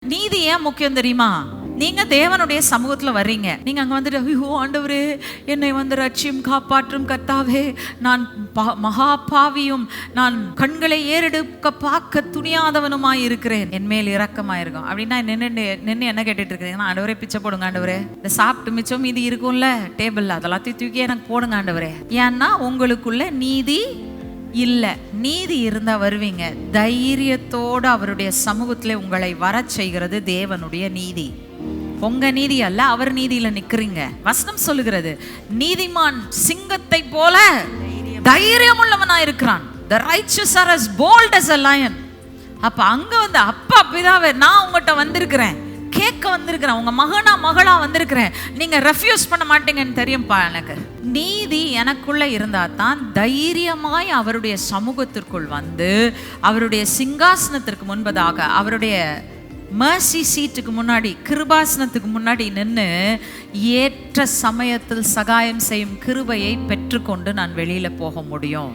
நீதி ஏன் முக்கியம் தெரியுமா? நீங்க தேவனுடைய சமூகத்துல வர்றீங்க. நீங்க அங்க வந்துட்டு, ஐயோ ஆண்டவரே என்னை வந்து ரட்சியும் காப்பாற்றும் கர்த்தாவே, நான் மகா பாவியும், நான் கண்களை ஏறெடுக்க பார்க்க துணியாதவனுமாய் இருக்கிறேன், என் மேல் இரக்கமாயிருக்கும் அப்படின்னா நின்று என்ன கேட்டுட்டு இருக்கிறீங்கன்னா, ஆண்டவரே பிச்சை போடுங்க ஆண்டவரே, இந்த சாப்பிட்டு மிச்சம் மீதி இருக்கும்ல டேபிள்ல, அதெல்லாத்தையும் தூக்கி எனக்கு போடுங்க ஆண்டவரே. ஏன்னா உங்களுக்குள்ள நீதி இல்ல. நீதி இருந்தா வருவீங்க. தைரியத்தோடு அவருடைய சமூகத்திலே உங்களை வர செய்கிறது தேவனுடைய நீதி. உங்க நீதி அல்ல, அவர் நீதியில நிக்கிறீங்க. வசனம் சொல்லுகிறது, நீதிமான் சிங்கத்தை போல தைரியம் உள்ளவனா இருக்கிறான். The righteous are as bold as a lion. அப்ப அங்க வந்து அப்பா பிதாவே, நான் உங்ககிட்ட வந்திருக்கிறேன், கேட்க வந்திருக்கிறேன், உங்க மகனா மகளா வந்திருக்கிறேன், நீங்க ரெஃப்யூஸ் பண்ண மாட்டீங்கன்னு தெரியும்பா. எனக்கு நீதி எனக்குள்ள இருந்தா தான் தைரியமாய் அவருடைய சமூகத்திற்குள் வந்து அவருடைய சிங்காசனத்திற்கு முன்பதாக, அவருடைய மர்சி சீட்டுக்கு முன்னாடி, கிருபாசனத்துக்கு முன்னாடி நின்று ஏற்ற சமயத்தில் சகாயம் செய்யும் கிருபையை பெற்றுக்கொண்டு நான் வெளியில போக முடியும்.